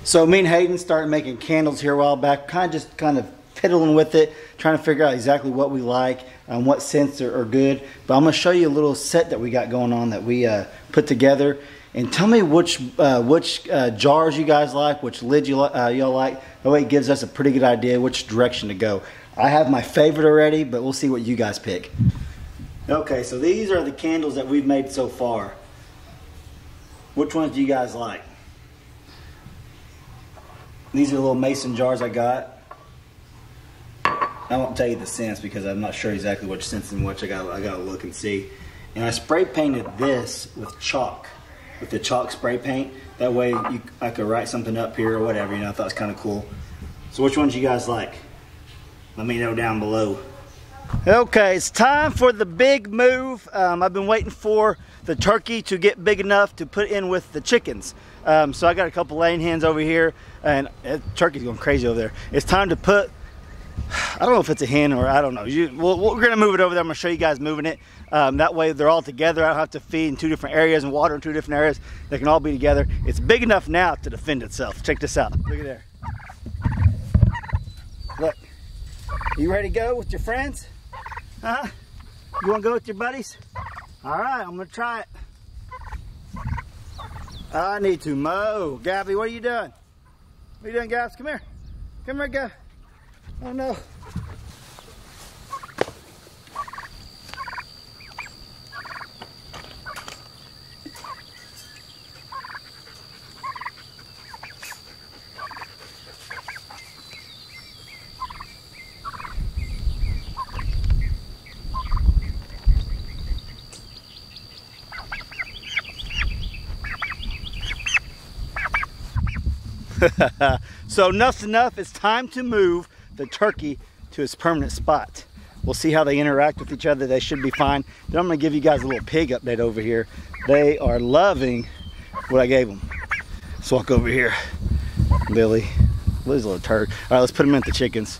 So me and Hayden started making candles here a while back, kind of fiddling with it, trying to figure out exactly what we like, what scents are good. But I'm gonna show you a little set that we got going on that we put together. And tell me which jars you guys like, which lids y'all like. That way it gives us a pretty good idea which direction to go. I have my favorite already, but we'll see what you guys pick. Okay, so these are the candles that we've made so far. Which ones do you guys like? These are the little mason jars I got. I won't tell you the scents because I'm not sure exactly which scents and which. I gotta look and see. And I spray painted this with chalk, with the chalk spray paint. That way I could write something up here or whatever. You know, I thought it was kind of cool. So which ones you guys like? Let me know down below. Okay, it's time for the big move. I've been waiting for the turkey to get big enough to put in with the chickens. So I got a couple laying hens over here, and turkey's going crazy over there. It's time to put, I don't know if it's a hen or I don't know. We're gonna move it over there. I'm gonna show you guys moving it. That way they're all together. I don't have to feed in two different areas and water in two different areas. They can all be together. It's big enough now to defend itself. Check this out. Look at there. Look. You ready to go with your friends? Huh? You want to go with your buddies? All right, I'm going to try it. I need to mow. Gabby, what are you doing? What are you doing, Gabs? Come here. Come here, go. Oh, no. So enough's enough. It's time to move the turkey to its permanent spot. We'll see how they interact with each other. They should be fine. Then I'm going to give you guys a little pig update over here. They are loving what I gave them. Let's walk over here. Lily's a little turd. All right, let's put them in with the chickens.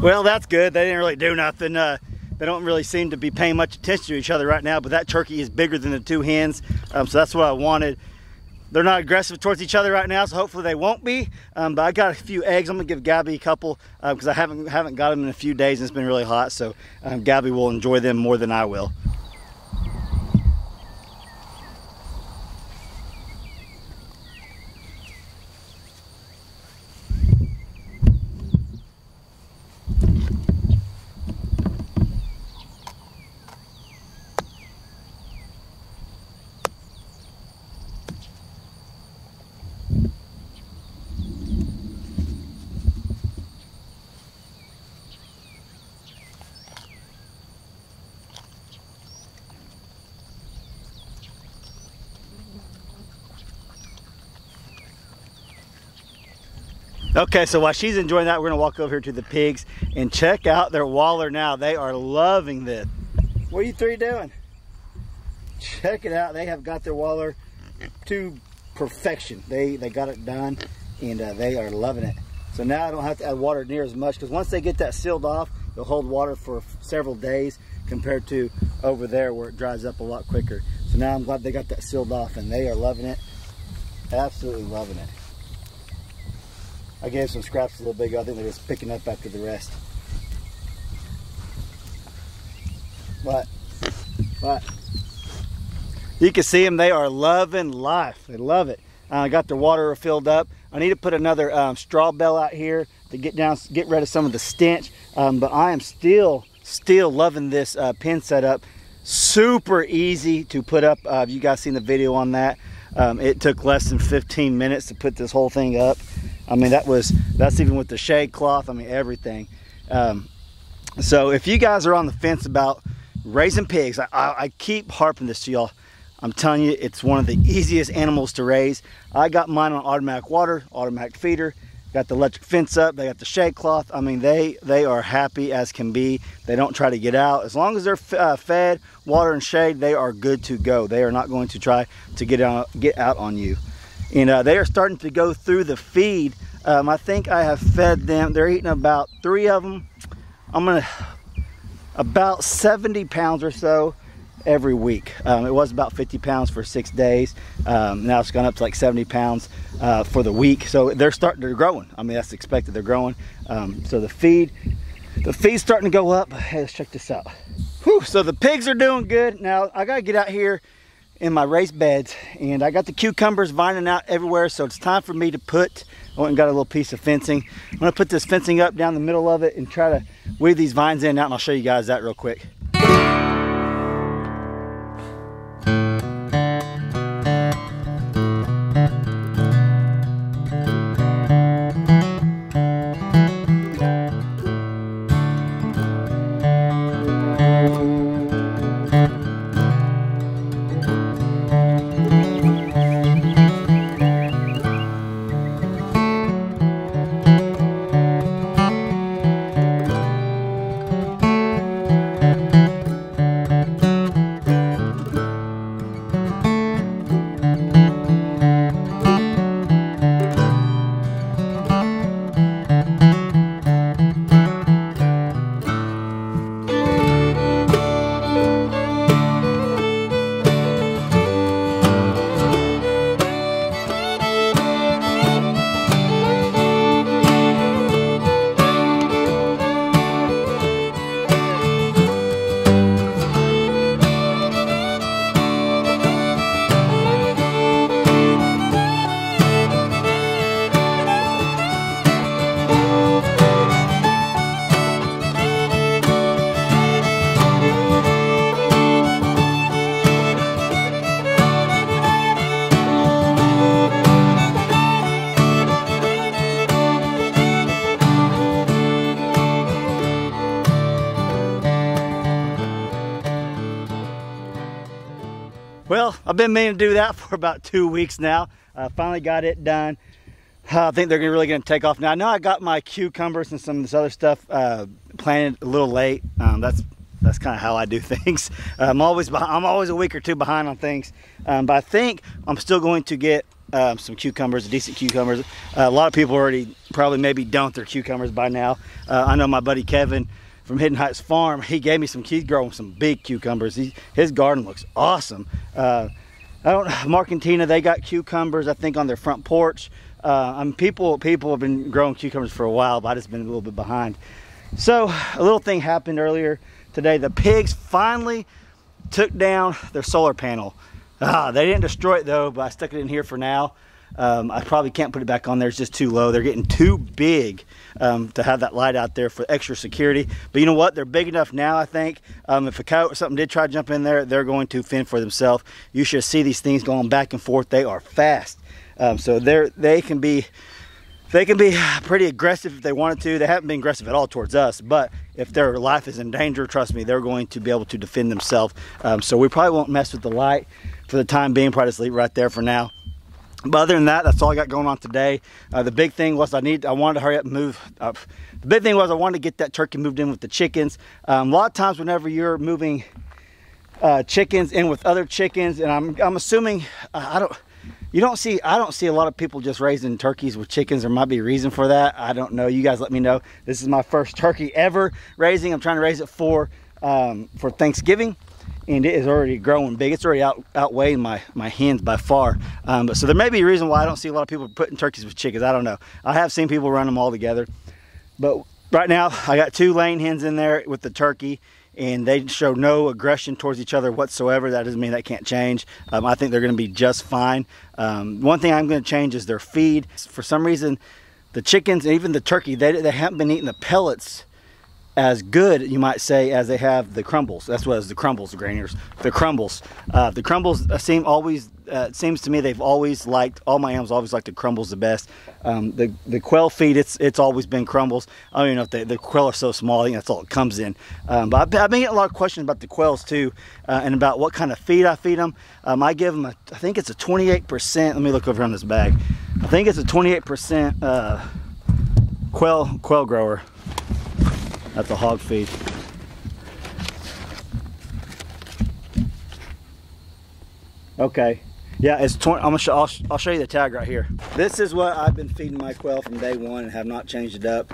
Well, that's good. They didn't really do nothing. They don't really seem to be paying much attention to each other right now, but that turkey is bigger than the two hens, so that's what I wanted. They're not aggressive towards each other right now, so hopefully they won't be. But I got a few eggs. I'm gonna give Gabby a couple because I haven't got them in a few days and it's been really hot, so Gabby will enjoy them more than I will. Okay, so while she's enjoying that, we're gonna walk over here to the pigs and check out their waller now. They are loving this. What are you three doing? Check it out. They have got their waller to perfection. They got it done and they are loving it. So now I don't have to add water near as much because once they get that sealed off, they'll hold water for several days compared to over there where it dries up a lot quicker. So now I'm glad they got that sealed off and they are loving it. Absolutely loving it. I gave some scraps a little bit ago. I think they're just picking up after the rest. What? What? You can see them, they are loving life. They love it. I got their water filled up. I need to put another straw bale out here to get rid of some of the stench. But I am still loving this pen setup. Super easy to put up. You guys seen the video on that? It took less than 15 minutes to put this whole thing up. I mean, that's even with the shade cloth. I mean, everything. So if you guys are on the fence about raising pigs, I keep harping this to y'all. I'm telling you, it's one of the easiest animals to raise. I got mine on automatic water, automatic feeder, got the electric fence up, they got the shade cloth. I mean, they are happy as can be. They don't try to get out. As long as they're fed, water and shade, they are good to go. They are not going to try to get out on you. And they are starting to go through the feed. I think I have fed them, they're eating about 3 of them. About 70 pounds or so every week. It was about 50 pounds for 6 days. Now it's gone up to like 70 pounds for the week. So they're growing. I mean, that's expected, they're growing. So the feed's starting to go up. Hey, let's check this out. Whew, so the pigs are doing good. Now I gotta get out here in my raised beds, and I got the cucumbers vining out everywhere, so it's time for me to I went and got a little piece of fencing. I'm gonna put this fencing up down the middle of it and try to weave these vines in and out, and I'll show you guys that real quick. Well, I've been meaning to do that for about 2 weeks now. I finally got it done. I think they're really going to take off now. I know I got my cucumbers and some of this other stuff planted a little late. That's kind of how I do things. I'm always a week or two behind on things. But I think I'm still going to get some cucumbers, decent cucumbers. A lot of people already probably maybe dumped their cucumbers by now. I know my buddy Kevin from Hidden Heights Farm, he gave me some, he's growing some big cucumbers. His garden looks awesome. Mark and Tina, they got cucumbers, I think, on their front porch. People have been growing cucumbers for a while, but I just been a little bit behind. So a little thing happened earlier today. The pigs finally took down their solar panel. They didn't destroy it though, but I stuck it in here for now. I probably can't put it back on there, it's just too low. They're getting too big to have that light out there for extra security. But you know what, they're big enough now, I think. If a coyote or something did try to jump in there, they're going to fend for themselves. You should see these things going back and forth. They are fast. So they can be pretty aggressive if they wanted to. They haven't been aggressive at all towards us, but if their life is in danger, trust me, they're going to be able to defend themselves. So we probably won't mess with the light for the time being, probably just leave it right there for now. But other than that, that's all I got going on today. The big thing was I wanted to hurry up and move up. The big thing was I wanted to get that turkey moved in with the chickens. A lot of times whenever you're moving chickens in with other chickens, and I'm assuming, I don't see a lot of people just raising turkeys with chickens. There might be a reason for that. I don't know. You guys let me know. This is my first turkey ever raising. I'm trying to raise it for Thanksgiving. And it is already growing big. It's already outweighing my hens by far. But so there may be a reason why I don't see a lot of people putting turkeys with chickens. I don't know. I have seen people run them all together. But right now I got 2 laying hens in there with the turkey. and they show no aggression towards each other whatsoever. That doesn't mean that can't change. I think they're going to be just fine. One thing I'm going to change is their feed. For some reason, the chickens and even the turkey, they haven't been eating the pellets as good, you might say, as they have the crumbles. That's what it is, the crumbles, the grainers, the crumbles. The crumbles it seems to me they've always liked, all my animals always like the crumbles the best. The quail feed, it's always been crumbles. I don't even know if the quail are so small, I think that's all it comes in. But I've been getting a lot of questions about the quails too, and about what kind of feed I feed them. I give them, I think it's a 28%, let me look over on this bag. I think it's a 28% quail grower. That's a hog feed. Okay, yeah, it's 20. I'll show you the tag right here. This is what I've been feeding my quail from day one and have not changed it up.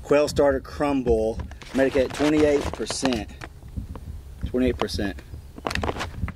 Quail starter crumble, medicated 28%. 28%.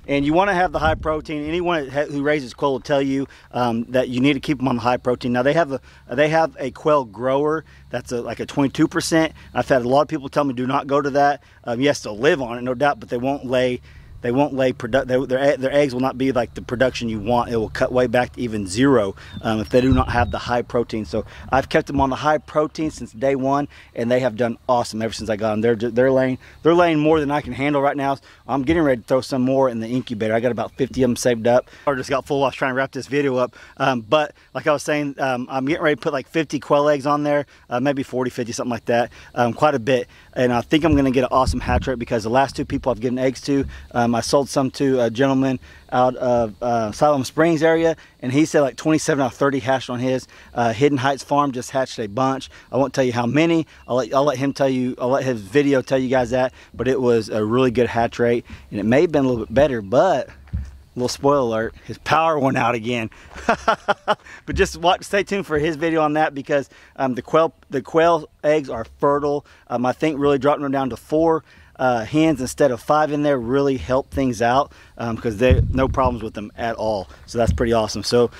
And you want to have the high protein. Anyone who raises quail will tell you that you need to keep them on the high protein. Now they have a quail grower that's like a 22%. I've had a lot of people tell me do not go to that. Yes, they'll live on it, no doubt, but they won't lay. Their eggs will not be like the production you want. It will cut way back to even zero if they do not have the high protein. So I've kept them on the high protein since day one, and they have done awesome ever since I got them. They're laying more than I can handle right now. I'm getting ready to throw some more in the incubator. I got about 50 of them saved up. I just got full. I was trying to wrap this video up, but like I was saying, I'm getting ready to put like 50 quail eggs on there, maybe 40, 50, something like that, quite a bit. And I think I'm going to get an awesome hatch rate because the last two people I've given eggs to, I sold some to a gentleman out of Siloam Springs area, and he said like 27 out of 30 hatched on his. Hidden Heights Farm just hatched a bunch. I won't tell you how many. I'll let him tell you. I'll let his video tell you guys that. But it was a really good hatch rate, and it may have been a little bit better, but little spoiler alert, his power went out again. But just stay tuned for his video on that, because the quail eggs are fertile. I think really dropping them down to 4 hens instead of 5 in there really helped things out, because no problems with them at all. So that's pretty awesome. So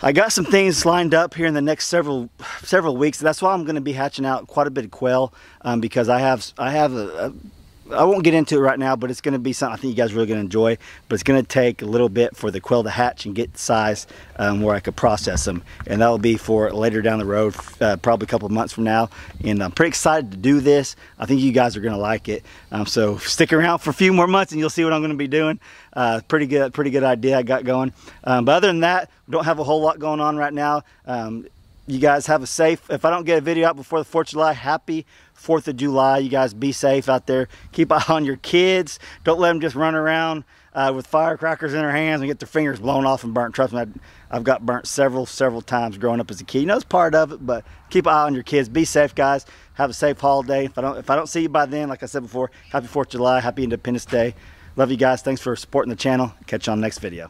I got some things lined up here in the next several weeks. That's why I'm going to be hatching out quite a bit of quail, because I won't get into it right now, but it's going to be something I think you guys are really going to enjoy. But it's going to take a little bit for the quail to hatch and get the size where I could process them. And that'll be for later down the road, probably a couple of months from now. And I'm pretty excited to do this. I think you guys are going to like it. So stick around for a few more months and you'll see what I'm going to be doing. Pretty good idea I got going. But other than that, we don't have a whole lot going on right now. You guys have a safe, if I don't get a video out before the 4th of July, happy 4th of July. You guys be safe out there. Keep an eye on your kids. Don't let them just run around with firecrackers in their hands and get their fingers blown off and burnt. Trust me, I've got burnt several times growing up as a kid. You know, it's part of it, but keep an eye on your kids. Be safe, guys. Have a safe holiday. If I don't see you by then, like I said before, happy 4th of July, happy Independence Day. Love you guys. Thanks for supporting the channel. Catch you on the next video.